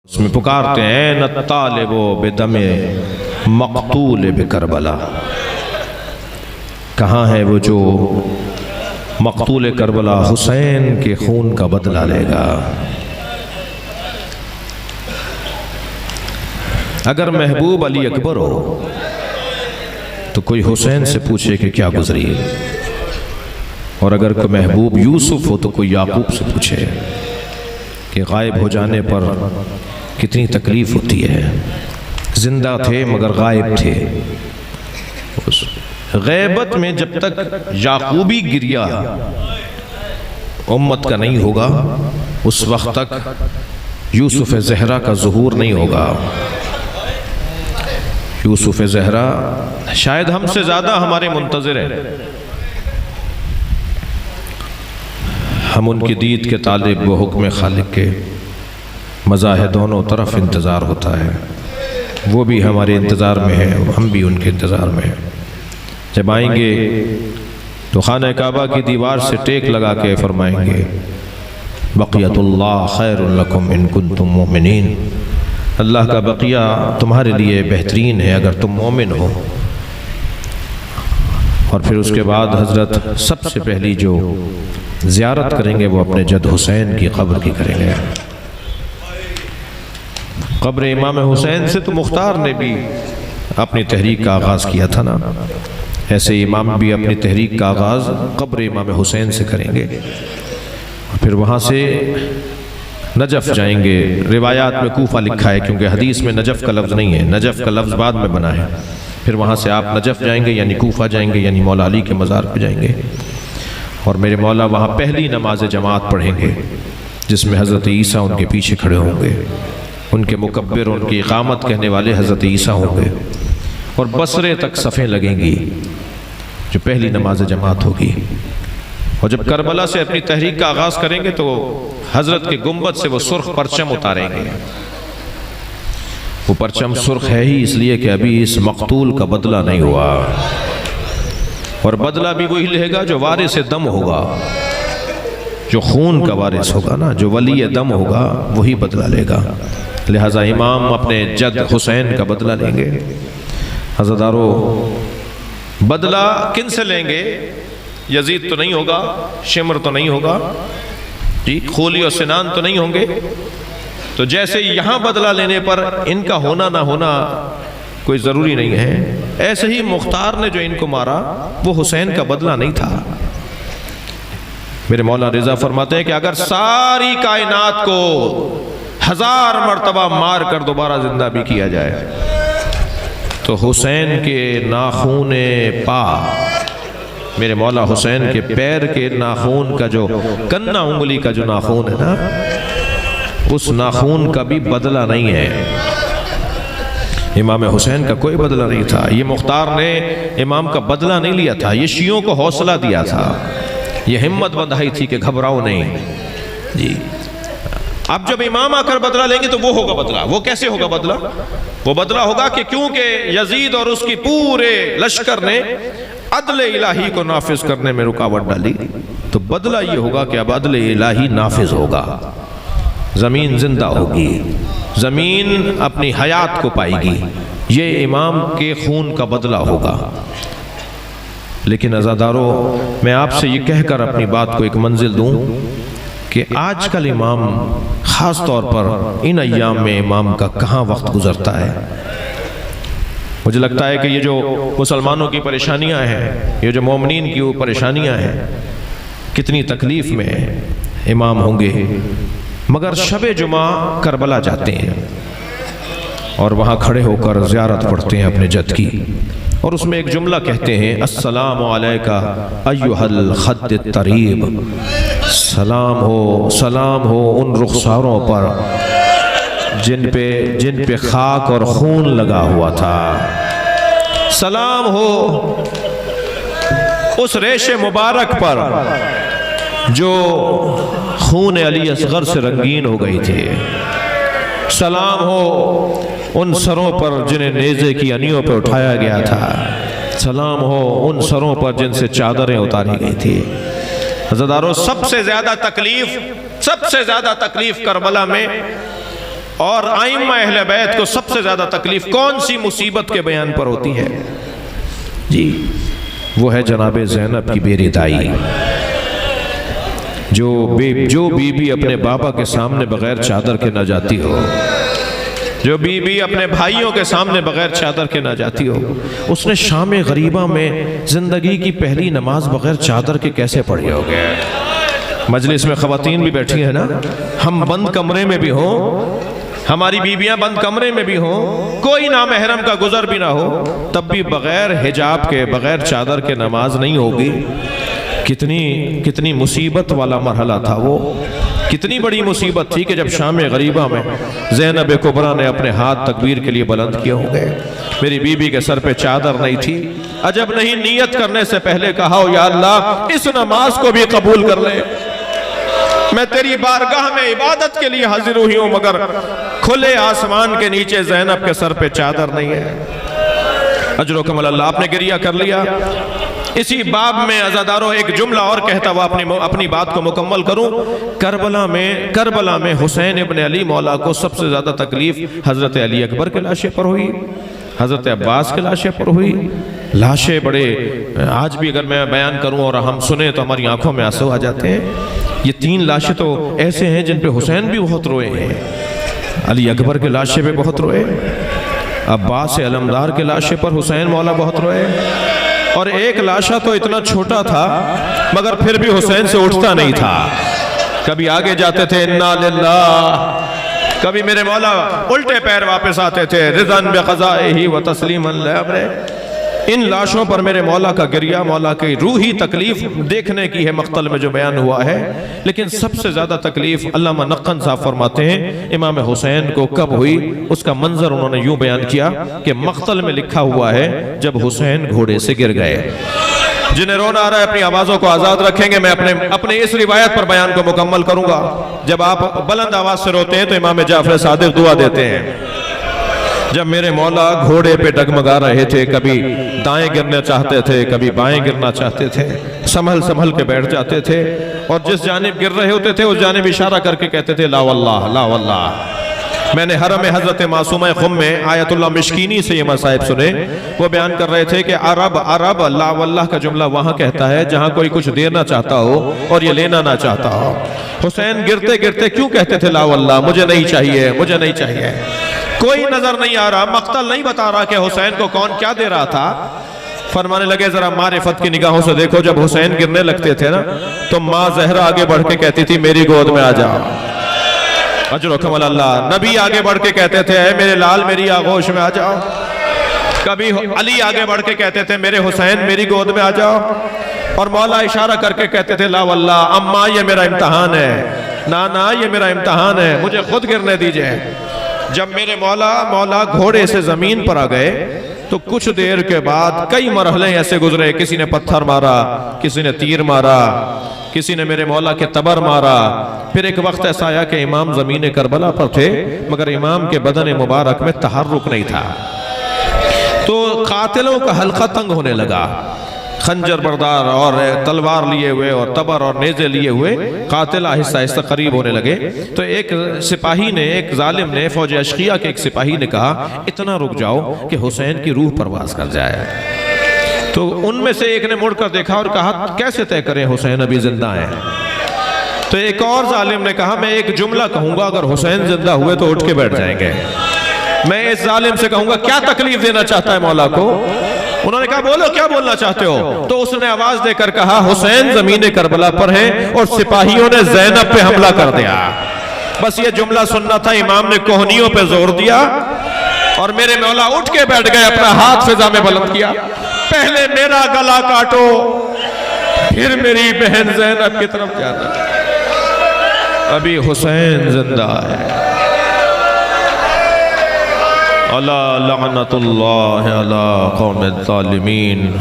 اس میں پکارتے ہیں این الطالب بدم مقتول بکربلا، کہاں ہے وہ جو مقتول کربلا حسین کے خون کا بدلہ لے گا۔ اگر محبوب علی اکبر ہو تو کوئی حسین سے پوچھے کہ کیا گزری، اور اگر کوئی محبوب یوسف ہو تو کوئی یعقوب سے پوچھے کہ غائب ہو جانے پر کتنی تکلیف ہوتی ہے۔ زندہ تھے مگر غائب تھے۔ غیبت میں جب تک یعقوبی گریہ امت کا نہیں ہوگا اس وقت تک یوسف زہرا کا ظہور نہیں ہوگا۔ یوسف زہرا شاید ہم سے زیادہ ہمارے منتظر ہیں، ہم ان کی دید کے طالب و حکم خالق کے مزاح دونوں طرف انتظار ہوتا ہے، وہ بھی ہمارے انتظار میں ہیں، ہم بھی ان کے انتظار میں ہیں۔ جب آئیں گے تو خانہ کعبہ کی دیوار سے ٹیک لگا کے فرمائیں گے بقیت اللہ خیر لکم ان کنتم مومنین، اللہ کا بقیہ تمہارے لیے بہترین ہے اگر تم مومن ہو۔ اور پھر اس کے بعد حضرت سب سے پہلی جو زیارت کریں گے وہ اپنے جد حسین کی قبر کی کریں گے۔ قبر امام حسین سے تو مختار نے بھی اپنی تحریک کا آغاز کیا تھا نا، ایسے امام بھی اپنی تحریک کا آغاز قبر امام حسین سے کریں گے، پھر وہاں سے نجف جائیں گے۔ روایات میں کوفہ لکھا ہے کیونکہ حدیث میں نجف کا لفظ نہیں ہے، نجف کا لفظ بعد میں بنا ہے۔ پھر وہاں سے آپ نجف جائیں گے یعنی کوفہ جائیں گے، یعنی مولا علی کے مزار پہ جائیں گے، اور میرے مولا وہاں پہلی نماز جماعت پڑھیں گے جس میں حضرت عیسیٰ ان کے پیچھے کھڑے ہوں گے، ان کے مکبر ان کی اقامت کہنے والے حضرت عیسیٰ ہوں گے، اور بصرے تک صفیں لگیں گی جو پہلی نماز جماعت ہوگی۔ اور جب کربلا سے اپنی تحریک کا آغاز کریں گے تو حضرت کے گنبد سے وہ سرخ پرچم اتاریں گے۔ وہ پرچم سرخ ہے ہی اس لیے کہ ابھی اس مقتول کا بدلہ نہیں ہوا، اور بدلہ بھی وہی لے گا جو وارث دم ہوگا، جو خون کا وارث ہوگا نا، جو ولی دم ہوگا وہی بدلہ لے گا۔ لہٰذا امام اپنے جد حسین کا بدلہ لیں گے۔ عزادارو، بدلہ کن سے لیں گے؟ یزید تو نہیں ہوگا، شمر تو نہیں ہوگا، خولی اور سنان تو نہیں ہوں گے۔ تو جیسے یہاں بدلہ لینے پر ان کا ہونا نہ ہونا کوئی ضروری نہیں ہے، ایسے ہی مختار نے جو ان کو مارا وہ حسین کا بدلہ نہیں تھا۔ میرے مولا رضا فرماتے ہیں کہ اگر ساری کائنات کو 1000 مرتبہ مار کر دوبارہ زندہ بھی کیا جائے تو حسین کے ناخون پا، میرے مولا حسین کے پیر کے ناخون کا جو کنا انگلی کا جو ناخون ہے نا، اس ناخون کا بھی بدلہ نہیں ہے۔ امام حسین کا کوئی بدلہ نہیں تھا، یہ مختار نے امام کا بدلہ نہیں لیا تھا، یہ شیعوں کو حوصلہ دیا تھا، یہ ہمت بندھائی تھی کہ گھبراؤ نہیں جی۔ اب جب امام آ کر بدلہ لیں گے تو وہ ہوگا بدلہ۔ وہ کیسے ہوگا بدلہ؟ وہ بدلہ ہوگا کہ کیونکہ یزید اور اس کی پورے لشکر نے عدل الہی کو نافذ کرنے میں رکاوٹ ڈالی، تو بدلہ یہ ہوگا کہ اب عدل الہی نافذ ہوگا، زمین زندہ ہوگی، زمین اپنی حیات کو پائے گی، یہ امام کے خون کا بدلہ ہوگا۔ لیکن عزادارو، میں آپ سے یہ کہہ کر اپنی بات کو ایک منزل دوں کہ آج کل امام خاص طور پر ان ایام میں امام کا کہاں وقت گزرتا ہے۔ مجھے لگتا ہے کہ یہ جو مسلمانوں کی پریشانیاں ہیں، یہ جو مومنین کی وہ پریشانیاں ہیں، کتنی تکلیف میں امام ہوں گے، مگر شب جمعہ کربلا جاتے ہیں اور وہاں کھڑے ہو کر زیارت پڑھتے ہیں اپنے جد کی، اور اس میں ایک جملہ کہتے ہیں السلام علیکہ ایہا الخد الطریب، سلام ہو ان رخساروں پر جن پہ خاک اور خون لگا ہوا تھا، سلام ہو اس ریش مبارک پر جو خون علی اصغر سے رنگین ہو گئی تھی، سلام ہو ان سروں پر جنہیں نیزے کی انیوں پہ اٹھایا گیا تھا، سلام ہو ان سروں پر جن سے چادریں اتاری گئی تھی۔ عزادارو، سب سے زیادہ تکلیف کربلا میں اور ائمہ اہل بیت کو سب سے زیادہ تکلیف کون سی مصیبت کے بیان پر ہوتی ہے؟ جی وہ ہے جناب زینب کی بے ردائی. جو بی بی اپنے بابا کے سامنے بغیر چادر کے نہ جاتی ہو، جو بی بی اپنے بھائیوں کے سامنے بغیر چادر کے نہ جاتی ہو، اس نے شام غریبہ میں زندگی کی پہلی نماز بغیر چادر کے کیسے پڑھی ہوگی؟ مجلس میں خواتین بھی بیٹھی ہیں نا، ہم بند کمرے میں بھی ہوں، ہماری بیویاں بند کمرے میں بھی ہوں، کوئی نامحرم کا گزر بھی نہ ہو، تب بھی بغیر حجاب کے بغیر چادر کے نماز نہیں ہوگی. کتنی مصیبت والا مرحلہ تھا وہ، کتنی بڑی مصیبت تھی کہ جب شام غریبہ میں زینب کبریٰ نے اپنے ہاتھ تکبیر کے لیے بلند کیے ہوں گے، میری بیوی کے سر پہ چادر نہیں تھی. عجب نہیں نیت کرنے سے پہلے کہا یا اللہ اس نماز کو بھی قبول کر لے، میں تیری بارگاہ میں عبادت کے لیے حاضر ہوئی ہوں، مگر کھلے آسمان کے نیچے زینب کے سر پہ چادر نہیں ہے. اجرکم اللہ. آپ نے گریہ کر لیا. اسی باب میں عزاداروں ایک جملہ اور کہتا ہوا اپنی بات کو مکمل کروں. کربلا میں حسین ابن علی مولا کو سب سے زیادہ تکلیف حضرت علی اکبر کے لاشے پر ہوئی، حضرت عباس کے لاشے پر ہوئی. لاشیں بڑے، آج بھی اگر میں بیان کروں اور ہم سنیں تو ہماری آنکھوں میں آنسو آ جاتے ہیں. یہ 3 لاشیں تو ایسے ہیں جن پہ حسین بھی بہت روئے ہیں، علی اکبر کے لاشے پہ بہت روئے، عباس علمدار کے لاشے پر حسین مولا بہت روئے، اور ایک لاشہ تو اتنا چھوٹا تھا مگر پھر بھی حسین سے اٹھتا نہیں تھا. کبھی آگے جاتے تھے انا للہ، کبھی میرے مولا الٹے پیر واپس آتے تھے رضاً بقضائہ و تسلیما لامرہ. ان لاشوں پر میرے مولا کا گریہ، مولا کی روحی تکلیف دیکھنے کی ہے مقتل میں جو بیان ہوا ہے. لیکن سب سے زیادہ تکلیف علامہ نقن صاحب فرماتے ہیں امام حسین کو کب ہوئی. اس کا منظر انہوں نے یوں بیان کیا کہ مقتل میں لکھا ہوا ہے جب حسین گھوڑے سے گر گئے. جنہیں رونا آ رہا ہے اپنی آوازوں کو آزاد رکھیں گے. میں اپنے اس روایت پر بیان کو مکمل کروں گا. جب آپ بلند آواز سے روتے ہیں تو امام جعفر صادق دعا دیتے ہیں. جب میرے مولا گھوڑے پہ ڈگمگا رہے تھے، کبھی دائیں گرنا چاہتے تھے، کبھی بائیں گرنا چاہتے تھے، سنبھل کے بیٹھ جاتے تھے، اور جس جانب گر رہے ہوتے تھے اس جانب اشارہ کر کے کہتے تھے لا واللہ لا واللہ. میں نے حرم حضرت معصومہ خم میں آیت اللہ مشکینی سے یہ مصائب سنے. وہ بیان کر رہے تھے کہ عرب لا واللہ کا جملہ وہاں کہتا ہے جہاں کوئی کچھ دینا چاہتا ہو اور یہ لینا نہ چاہتا ہو. حسین گرتے گرتے کیوں کہتے تھے لا واللہ، مجھے نہیں چاہیے، مجھے نہیں چاہیے. کوئی نظر نہیں آ رہا، مقتل نہیں بتا رہا کہ حسین کو کون کیا دے رہا تھا. فرمانے لگے ذرا معرفت کی نگاہوں سے دیکھو. جب حسین گرنے لگتے تھے نا تو ماں زہرا آگے بڑھ کے کہتی تھی میری گود میں آ جاؤ. اجرکم اللہ. نبی آگے بڑھ کے کہتے تھے اے میرے لال میری آغوش میں آ جاؤ. کبھی علی آگے بڑھ کے کہتے تھے میرے حسین میری گود میں آ جاؤ. اور مولا اشارہ کر کے کہتے تھے لا واللہ اماں یہ میرا امتحان ہے، نانا یہ میرا امتحان ہے، مجھے خود گرنے دیجئے. جب میرے مولا گھوڑے سے زمین پر آ گئے تو کچھ دیر کے بعد کئی مرحلے ایسے گزرے. کسی نے پتھر مارا، کسی نے تیر مارا، کسی نے میرے مولا کے تبر مارا. پھر ایک وقت ایسا آیا کہ امام زمین کربلا پر تھے مگر امام کے بدن مبارک میں تحرک نہیں تھا. تو قاتلوں کا حلقہ تنگ ہونے لگا. خنجر بردار اور تلوار لیے ہوئے اور تبر اور نیزے لیے ہوئے قاتل آہستہ آہستہ قریب ہونے لگے. تو ایک سپاہی نے، ایک ظالم نے، فوج اشقیہ کے ایک سپاہی نے کہا اتنا رک جاؤ کہ حسین کی روح پرواز کر جائے. تو ان میں سے ایک نے مڑ کر دیکھا اور کہا کیسے طے کریں حسین ابھی زندہ ہیں. تو ایک اور ظالم نے کہا میں ایک جملہ کہوں گا اگر حسین زندہ ہوئے تو اٹھ کے بیٹھ جائیں گے. میں اس ظالم سے کہوں گا کیا تکلیف دینا چاہتا ہے مولا کو. انہوں نے کہا بولو کیا بولنا چاہتے ہو. تو اس نے آواز دے کر کہا حسین زمین کربلا پر ہیں اور سپاہیوں نے زینب پہ حملہ کر دیا. بس یہ جملہ سننا تھا. امام نے کوہنیوں پہ زور دیا اور میرے مولا اٹھ کے بیٹھ گئے، اپنا ہاتھ فضا میں بلند کیا. پہلے میرا گلا کاٹو پھر میری بہن زینب کی طرف جانا. ابھی حسین زندہ ہے. اللہ لعنت اللہ علی قوم الظالمین.